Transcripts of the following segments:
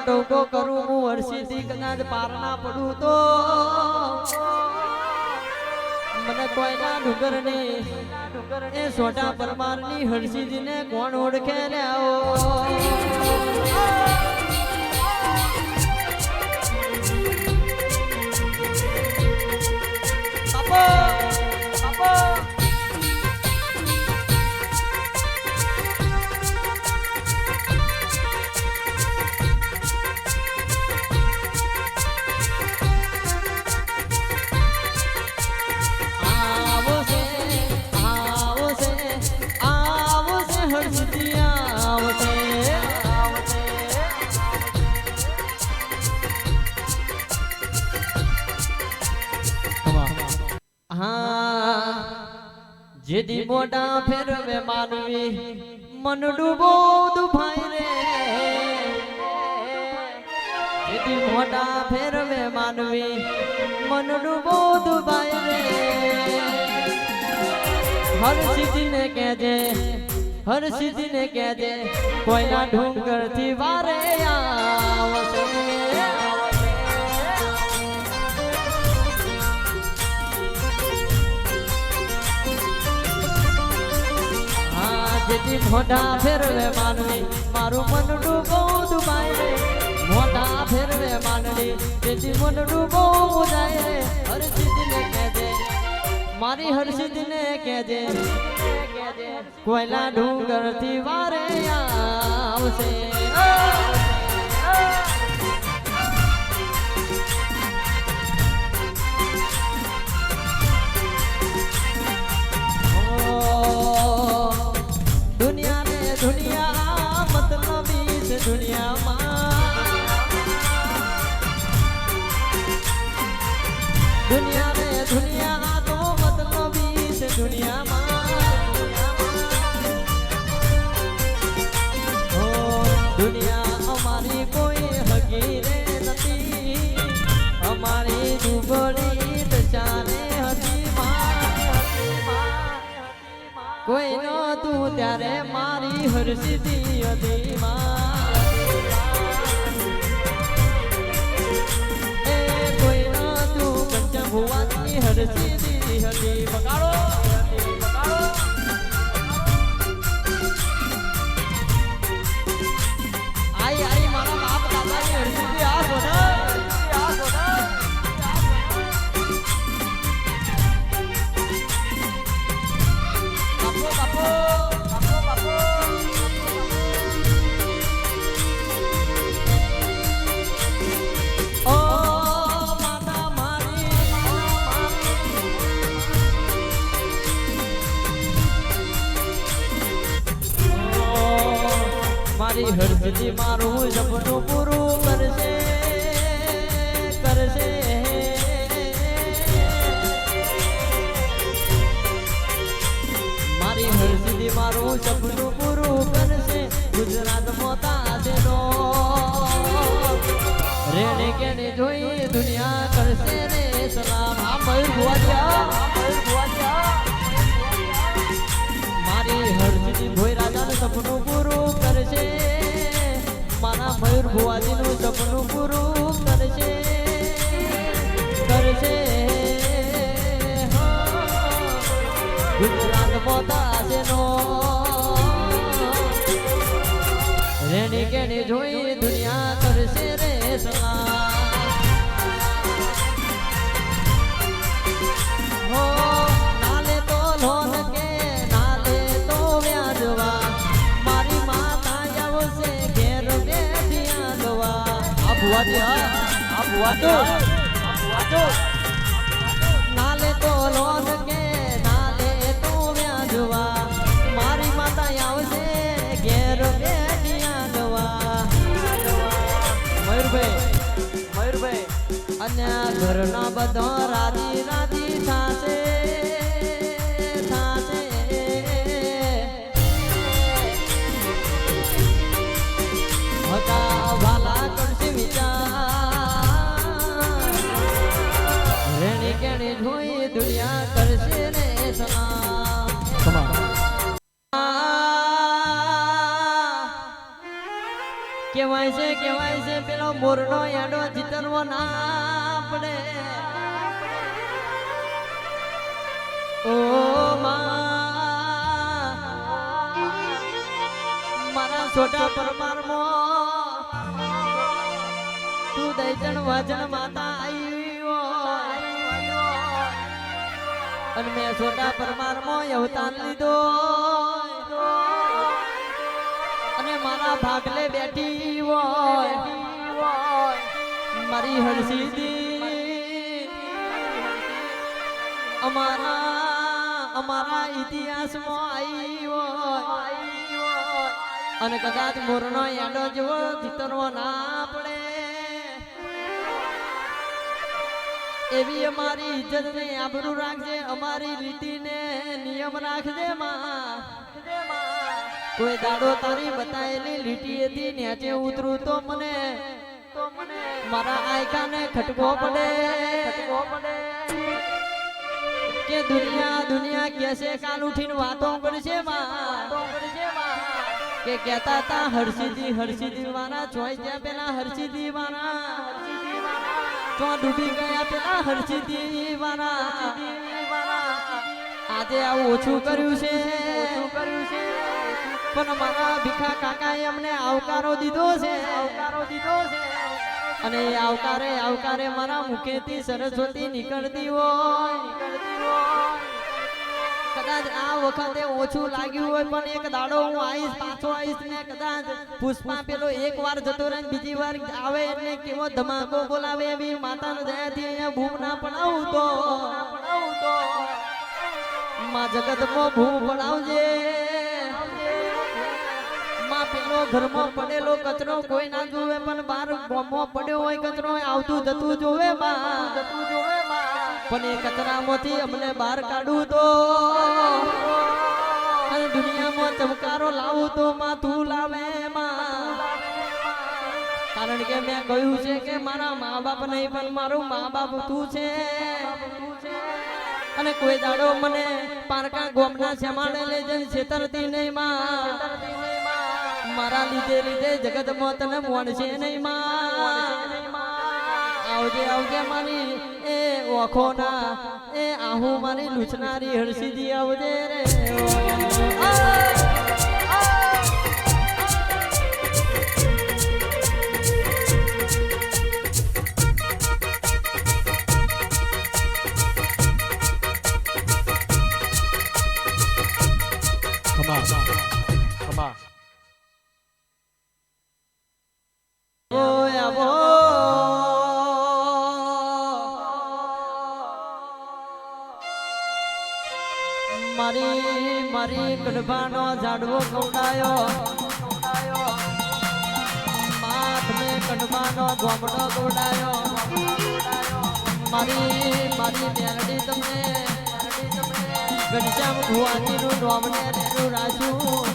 ટોકો કરું હું હર્ષિથી કદાચ પાર ના પડું તો મને કોઈના ડુંગર ને એ સોટા પરમાર ની હર્ષિથી ને કોણ ઓળખે લ્યાઓ જેદી મોટા ફેરવે માનવી મન ડૂબો દુભાઈ રે જેદી મોટા ફેરવે માનવી મન ડૂબો દુભાઈ રે હર સિદ્ધિને કહેજે કોઈના ડુંગર થી વારે આવશે જેથી મોઢા ફેરવે માનવી મારું મન ડૂબો દુબાય રે મોઢા ફેરવે માનવી જેથી મન ડૂબો જાય રે હરસિદ્ધને કહેજે મારી હરસિદ્ધને કહેજે કોઈલા ડુંગર થી વારે આવશે દુનિયા મતલબી છે દુનિયા તો મતલબી છે દુનિયા અમારી કોઈ હગી રે નથી અમારી દુબળી દશાને હતી કોઈ નતું ત્યારે મારી હરસિદ્ધિ હતી એ કોઈ નતું કંચન ભુવાની હરસિદ્ધિ હતી બગાડો આઈ મારા બાપ દાદાની હરસિદ્ધિ આ સોના મારી હરસિદ્ધિ મારું સપનું પૂરું કરશે મારી હરસિદ્ધિ મારું સપનું પૂરું કરશે ગુજરાત મોતા તેનો રેણે કેને જોઈ દુનિયા કરશે રે સલામ આ મયુર ભુવાજા મારી હરસિદ્ધિ ભોઈ રાજાનું સપનું પૂરું કરશે મારા મયુર ભુવાજીનું સપનું પૂરું કરશે ગુજરાત મોતા તેનો રેણી કેણી જોઈ દુનિયા કરશે રે સલામ નાલે તો લોન કે નાલે તો વ્યાજવા મારી માતા આવશે ઘેર બેઠિયા દવા આ ભુવાજી નાલે તો લોન કે નાલે તો વ્યાજવા મારી માતા આવશે ઘેર બેઠિયા દવા મયુરભાઈ અને ઘરના બધા રાજી થાશે હતા વાલા કરશે વિચાર રેણી કેણી જોઈ દુનિયા કરશે રે સલામ કેવાય છે કહેવાય છે પેલો મોરનો એડો જીતરવો ના પડે. ઓ મારા છોટા પરમારમાં તું દૈજણ વજન માતા આવ્યો અને મેં છોટા પરમારમાં અવતાર લીધો અને મારા ભાગલે બેઠી હોય મારી હરસીદી અમારા ઇતિહાસમાં આવી હોય અને કદાચ મોરનો યાડો જેવો જીતરવો ના પડે એવી અમારી ઇજ્જત ને આબરૂ રાખજે, અમારી રીતિ ને નિયમ રાખજે માં. કોઈ દાડો તારી બતાયેલી લીટીએથી નીચે ઉતરું તો મને મારા આયકાને ખટકો પડે કે દુનિયા કેસે કાલ ઉઠીને વાતો કરશે માં કે કહેતા હતા હર્ષિદી વાળા ચોય ત્યાં પેલા હર્ષિદી વાળા ચો ડૂબી ગયા પેલા હર્ષિદી વાળા આજે આવું ઓછું કર્યું છે પણ મારા ભીખા કાકાએ અમને આવકારો દીધો છે અને એ આવકારે મારા મુખેથી સરસ્વતી નીકળતી હોય. કદાચ આ વખતે ઓછું લાગ્યું હોય પણ એક દાડો હું પાછો આવીશ ને કદાચ પુષ્પા પેલો એક વાર જતો રહે બીજી વાર આવે એટલે કેવો ધમાકો બોલાવે એવી માતાના દયાથી અહીંયા ભૂમ ના પડાવું તો માં જગતમાં ભૂમ પડાવજે માં. પેલો ઘરમાં પડેલો કચરો કોઈ ના જોવે પણ બાર ગામમાં પડ્યો હોય કચરો આવતું જતું જોવે માં પણ એ કચરામાંથી અમને બહાર કાઢવું તો અને દુનિયામાં ચમકારો લાવું તો માં તું લાવે માં. કારણ કે મેં કહ્યું છે કે મારા મા બાપ નહીં પણ મારું મા બાપ તું છે અને કોઈ દાડો મને પારકા ગોમના શ્યામાડે લઈ જઈને છેતરતી નહીં માં. મારા લીધે જગતમાં તને મોણશે નહીં માં. આવજે મારી એ ઓખોના એ આહું મારી લૂછનારી હરસીદી આવજે રે. મારી કડભાનો ઝાડવો કવડાયો માથ મે કડભાનો ગોમડો કવડાયો મારી મેરડી તમને ઘનશ્યામ ભુવાજીનું નોમને રેનું રાખ્યું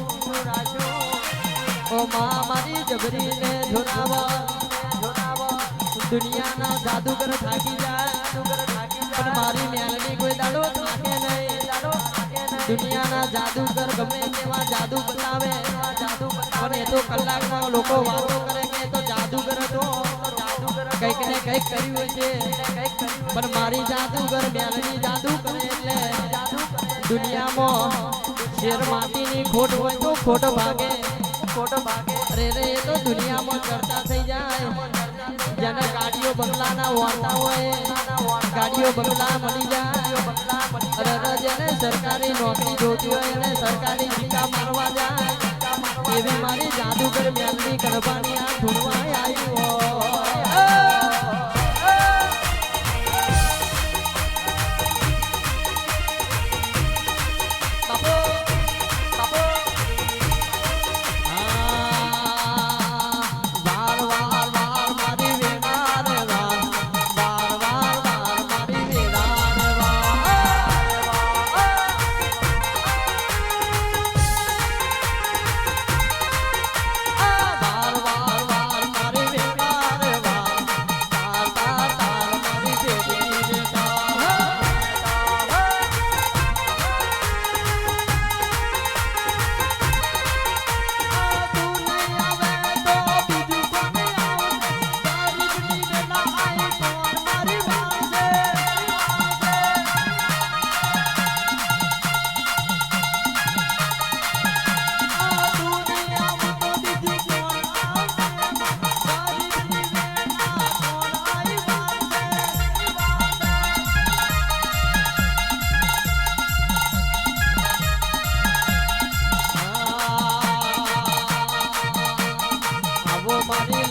ઓ માં મારી જબરીને જોડાવો દુનિયાના જાદુગર થાકી જાય પણ મારી મેરડી કોઈ દાડો થાકે નહીં. દુનિયાના જાદુગર ગમે તેવા જાદુ બતાવે પણ એ તો કલાકમાં લોકો વાતો કરે કે તો જાદુગર હતો કંઈક ને કંઈક કર્યું છે પણ મારી જાદુગર મેલડી જાદુ કરે એટલે દુનિયામાં શેર માટીની ખોટ હોય તો ખોટ ભાગે અરે રે એ તો દુનિયામાં ચર્ચા થઈ જાય. જેને ગાડીઓ બંગલાના વાર્તા હોય ગાડીઓ બંગલા મળી જાય અરે જેને સરકારી નોકરી જોતી હોય એને સરકારી ટીકા મારવા જાય એવી મારી જાદુગર મેલડી કડભાની આ ધૂણવા આવી હોય.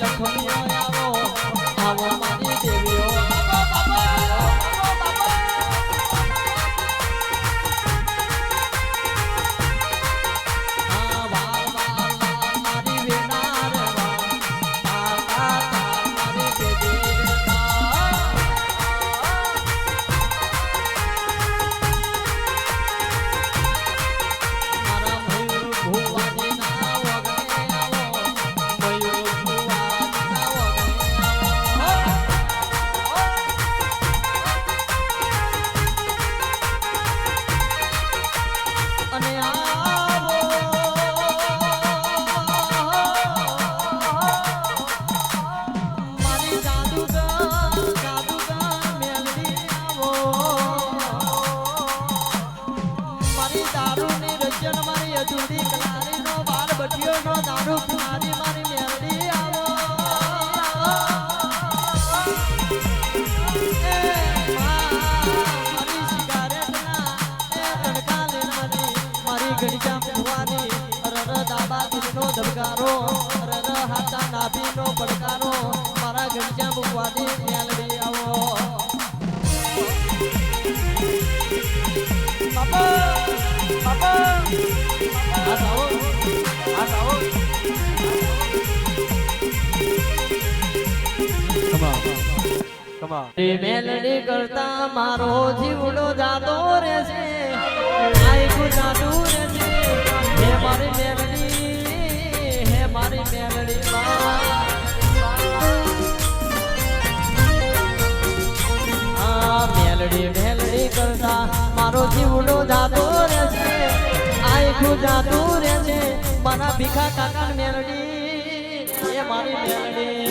લખમીઓ આવો આવો મારી દેવીઓ દારૂ મારી મારી મેરડી આવો મારી સિગારેટ ના તડકા લેનારી મારી ગણિકા ભુવાની અરર દાબા દિલનો ધબકારો અરર હાથા નાભીનો પડકારો મારા ગણિકા ભુવાની મેરડી આવો બાપા બાપા મેલડી કરતા મારો જીવડો જાતો રહેશે આયકું જાતું રહેશે હે મારી મેલડી મેલડી કરતા મારો જીવડો જાતો રહેશે આયકું જાતું રહેશે મારા ભીખા કાકા મેલડી એ મારી મેલડી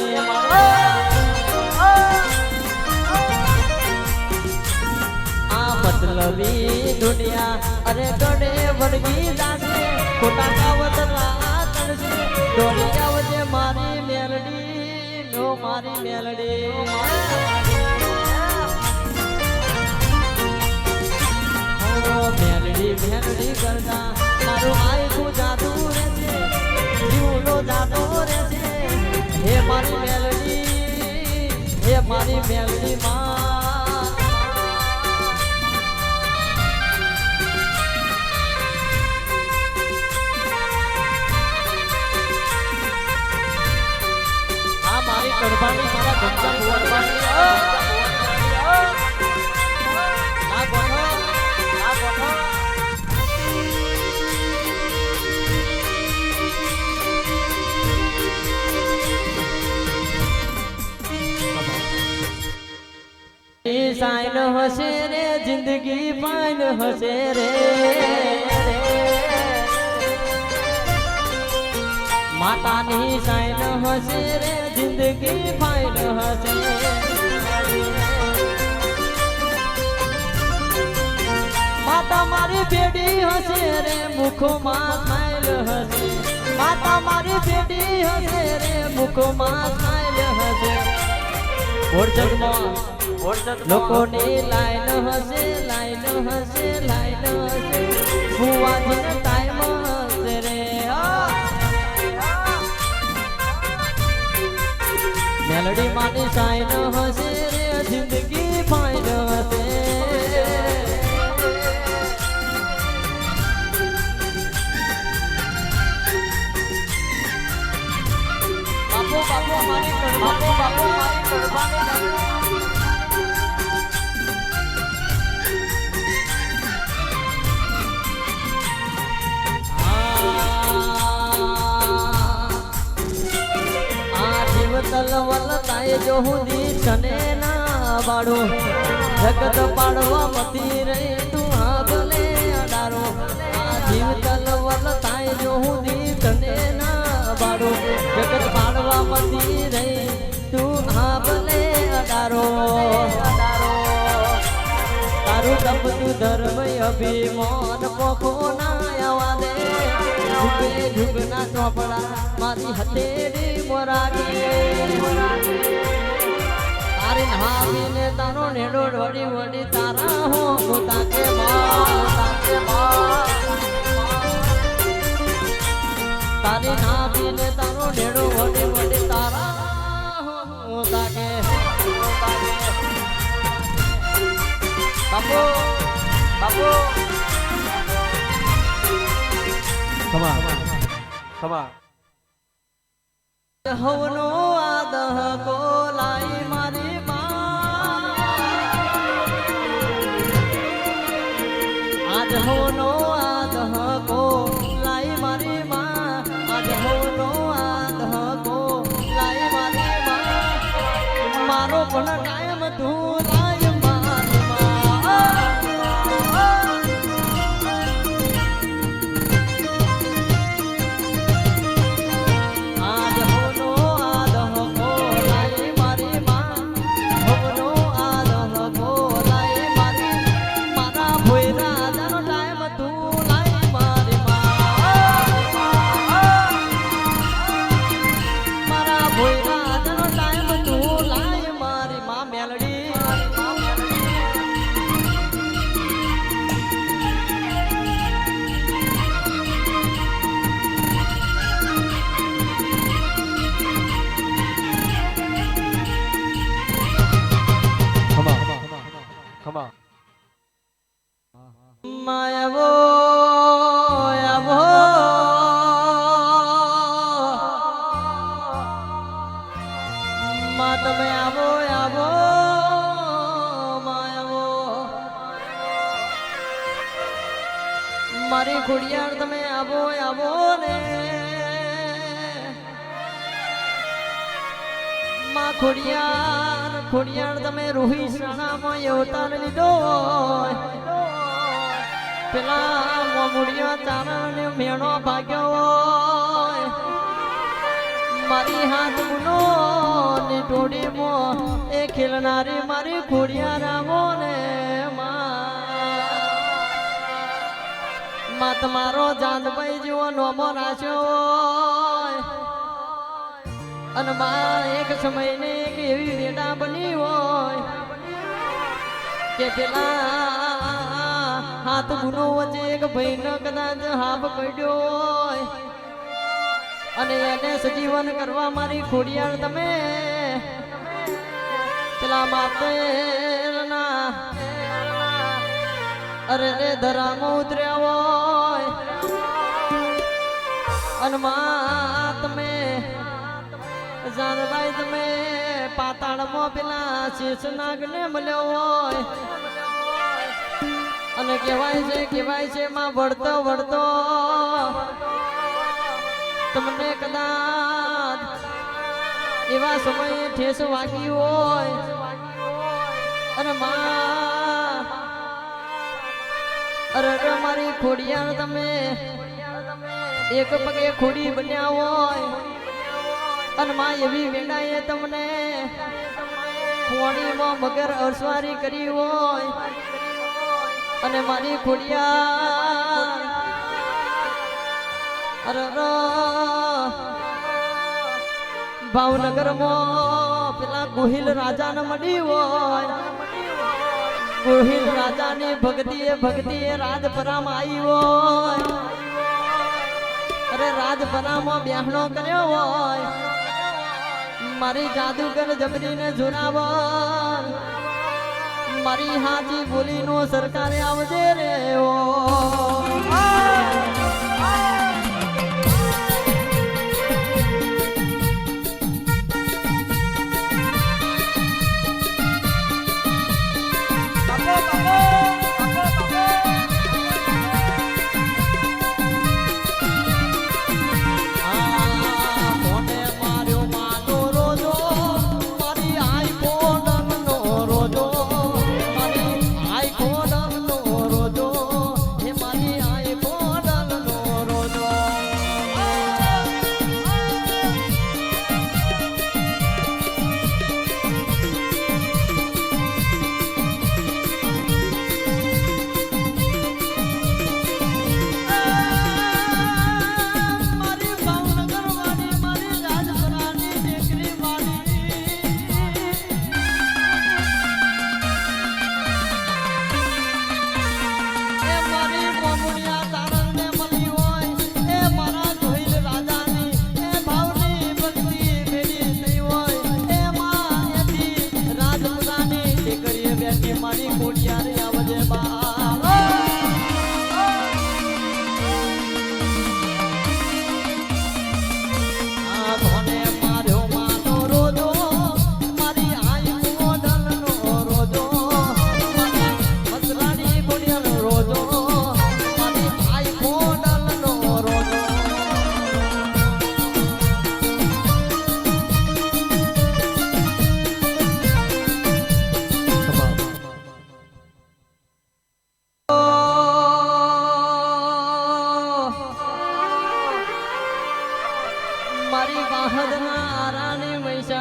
મતલબી દુનિયા અરે ગડે વળગી જાશે ખોટા કાવતરા કરશે ડોળી આવજે મારી મેલડી નો મારી મેલડી મેલડી કરતા મારું આયકું જાતું રહેશે જીવડો જાતો રહેશે હે મારી મેલડી માં કરવાની મારા ગંગા ભુવનવાણી ના ગોઠો સાઈન હશે રે જિંદગી પાન હશે રે માતાની સાઈન હશે રે જિંદગી ફાઈન હશે માતા મારી બેડી હશે રે મુખમાં સ્માઈલ હશે માતા મારી બેડી હશે રે મુખમાં સ્માઈલ હશે લોકોની લાઈન હશે ફુવાજીનો ટાઈમ હશે રે મેલડી માની સાઈન હશે રે જિંદગી ફાઈન હશે બાપુ મારી કડવાની તલવલ તાય જો હુદી છને ના બાડો જગત પાડવા મતી રે તું આગલે અડારો આ જીવ તલવલ તાય જો હુદી છને ના બાડો જગત પાડવા મતી રે તું આગલે અડારો તારું તપતું ધર્મ અભિમાન પોખો ના આવા દે ઝુગના ચોપડા મારી હથેળી મોરાગે તારી નાવીને તારો નેડો વળી વળી તારા હો તાકે તારી નાભીને તારો નેડો વડે વડે તારા તાકે બાપુ બાપુ ખમા હવનો આદહ કોલાઈ મારી માં આજ હવનો આદહ કોલાઈ મારી માં આજ હવનો આદહ કોલાઈ મારી માં મારો પણ કાયમ તું લાય મારી ખમા માયવો આવો મા તમે આવો આવો માયવો મારી ખોડિયાર તમે આવો આવો ને માં ખોડિયાર ખોડિયાર તમે રોહી શાળામાં અવતાર લીધો પેલા મોમુડિયા ચારણ મેણો ભાગ્યો હોય મારી હાથ ગુનો ની ટોડીમાં એ ખેલનારી મારી ખોડિયાર આવો ને માં તમારો જાનભાઈ જેવો નોમો રાખ્યો હોય અને માં એક સમયને એક એવી રેડા બની હોય કે પેલા હાથ ગુનો વચ્ચે એક ભાઈનો કદાચ હાફ પડ્યો હોય અને એને સજીવન કરવા મારી ખોડિયાર તમે પેલા માતેરના અરે રે ધરામાં ઉતર્યા હોય અને માં તમે જાનભાઈ તમે પાતાળમાં પેલા શેષનાગને મળ્યો હોય અને કહેવાય છે માં વળતો વળતો તમને કદાચ એવા સમયે ઠેસ વાગી હોય અને માં અરે મારી ખોડિયાર તમે એક પગે ખોડી બન્યા હોય અને માં એવી વેડાએ તમને પોણીમાં મગર અરસવારી કરી હોય અને મારી ખોડિયાર અરે ભાવનગરમાં પેલા ગોહિલ રાજાને મળી હોય ગોહિલ રાજાની ભક્તિએ રાજપરામાં આવી હોય અરે રાજપરામાં બ્યાહણો કર્યો હોય મારી જાદુગર જબરીને જોરાવર મારી હાજી બોલીનો સરકારે આવજે રે ઓ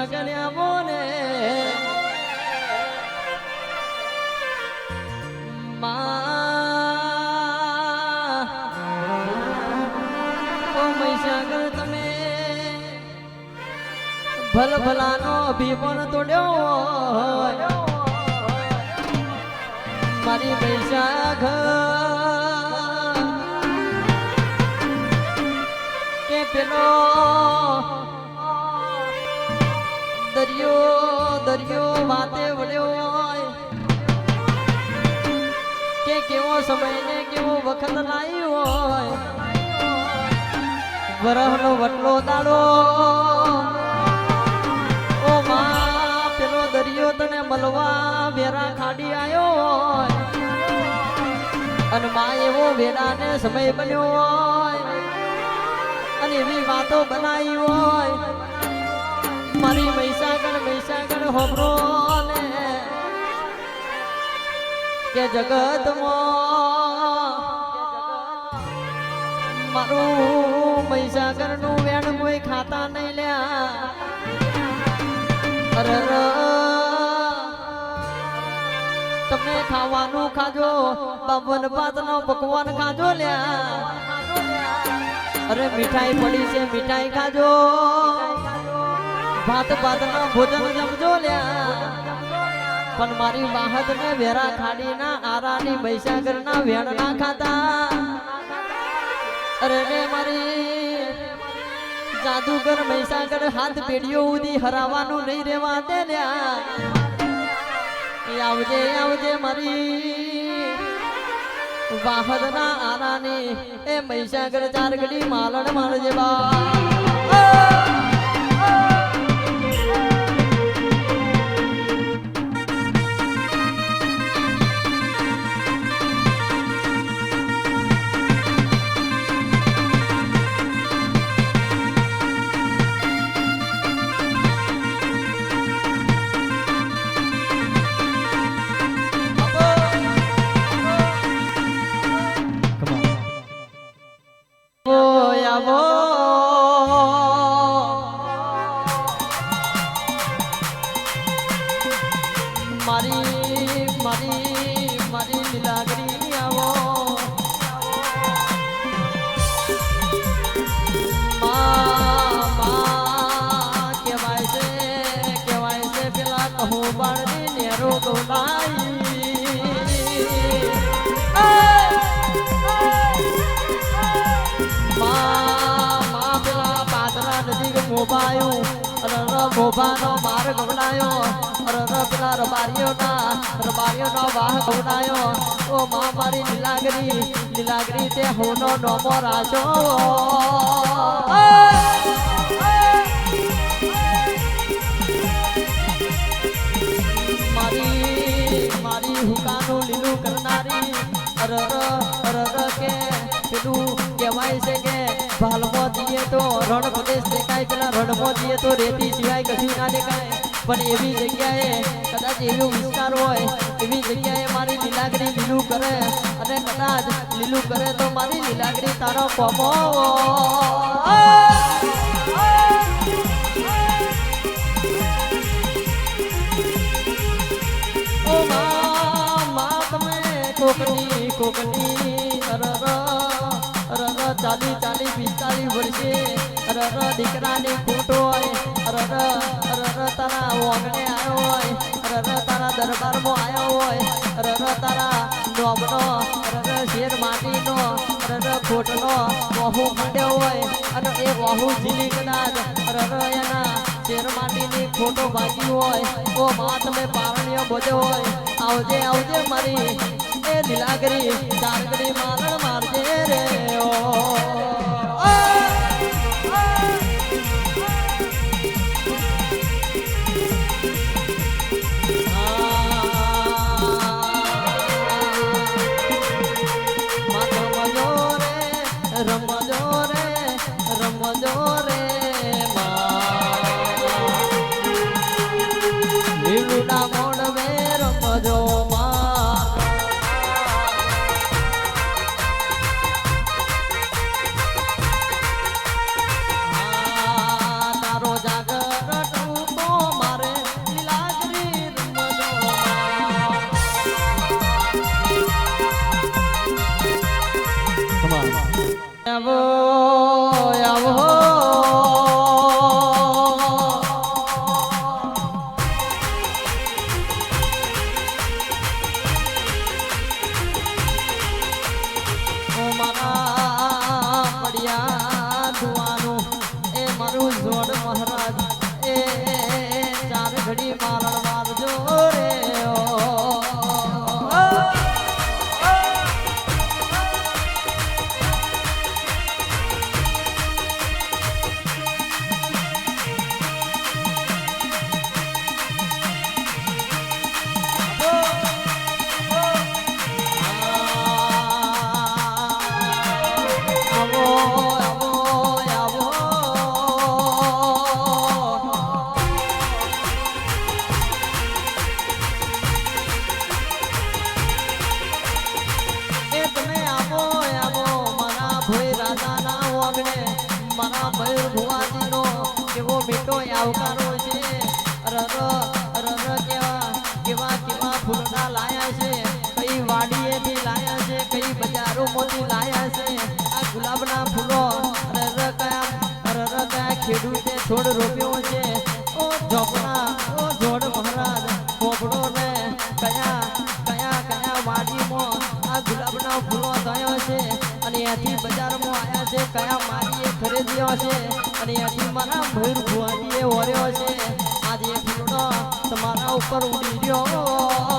મહીસાગર આવો ને મહીસાગર તમે ભલ ભલાનો અભિમાન તોડ્યો હોય મારી મહીસાગર કે પેલો દરિયો દરિયો વાતે વળ્યો હોય કે કેવો સમય ને કેવો વખત લાવ્યો હોય વરહનો વટલો દાડો ઓ માં પેલો દરિયો તને મળવા વેરા ખાડી આવ્યો હોય અને માં એવો વેરાને સમય બન્યો હોય અને એવી વાતો બનાવી હોય મારી મહીસાગર હોબરો ને કે જગતમાં મારું મહીસાગર નું વેણ કોઈ ખાતા નહીં લ્યા અરે તમે ખાવાનું ખાજો બાબન ભાત નો પકવાન ખાજો લ્યા અરે મીઠાઈ પડી છે મીઠાઈ ખાજો ભાત ભાત નો ભોજન જમજો લ્યા પણ મારી વાહત ને વેરા ખાડી ના આરાની મહીસાગર ના વેણ ના ખાતા અરે રે મારી જાદુગર મહીસાગર હાથ પેઢીઓ ઉધી હરાવાનું નહીં રેવા દે લ્યા આવજે આવજે મારી વાહદ ના આરાની એ મહીસાગર ચાર ઘડી માલણ મારજે બા મારી લીલાગરી આવો કેવાય છે પેલા કહું બાળની નેરો ગોલાઈ પેલા પાદરા નજીક મોબાયું મોભાનો માર ગવડાયો પેલા રબારીઓ ના વાહ ગવડાયો ઓ માં મારી લીલાગરી તે હોનો નોમો રાજો મારી હુકાનું લીલું કરનારી કે પેલું કહેવાય છે કે ભાલમાં જઈએ તો રણ પ્રદેશ દેખાય પેલા રણમાં જઈએ તો રેતી સિવાય કશું ના દેખાય પણ એવી જગ્યાએ કદાચ એવો વિસ્તાર હોય એવી જગ્યાએ મારી લીલાગરી લીલું કરે અને કદાચ લીલું કરે તો મારી લીલાગરી તારો કોમો ઓ માં તમે કોકની ચાલી 45 વર્ષે દીકરાની ખોટ હોય તારા ઓગણે આવ્યો હોય તારા દરબારમાં આવ્યો હોય તારા નોમનો શેર માટીનો ખોટનો વહુ માંડ્યો હોય અને એ વહુ ઝીલી કદાચ એના શેર માટીની ખોટો ભાગી હોય તો માં તમે પારણીઓ બોજો હોય આવજે આવજે મારી એ લીલાગરી ચારગડી મારણ મારજે રે ઓ રમજો રે લીલુડા મોડવે રમજો તારો જાગર ટૂંકો ઘડી મારણ મારજો રે મારા મયુર ભુવાજીનો કેવો મીઠો આવકારો છે કેવા ફૂલના લાયા છે કઈ વાડીએથી લાયા છે કઈ બજારોમાંથી લાયા છે આ ગુલાબના ફૂલો કયા ખેડૂતે છોડ રોપ્યો છે ઓ ઝોપડા ઓ જોડ મહારાજ પોપડો ને કયા વાડીમાં આ ગુલાબના ફૂલો થયો છે અને એથી બજારમાં આવ્યા છે કયા મારીએ ખરીદ્યો છે અને એથી મારા મયુર ભુવાજીએ વર્યો છે આજે ફૂલડો તમારા ઉપર ઉડી રહ્યો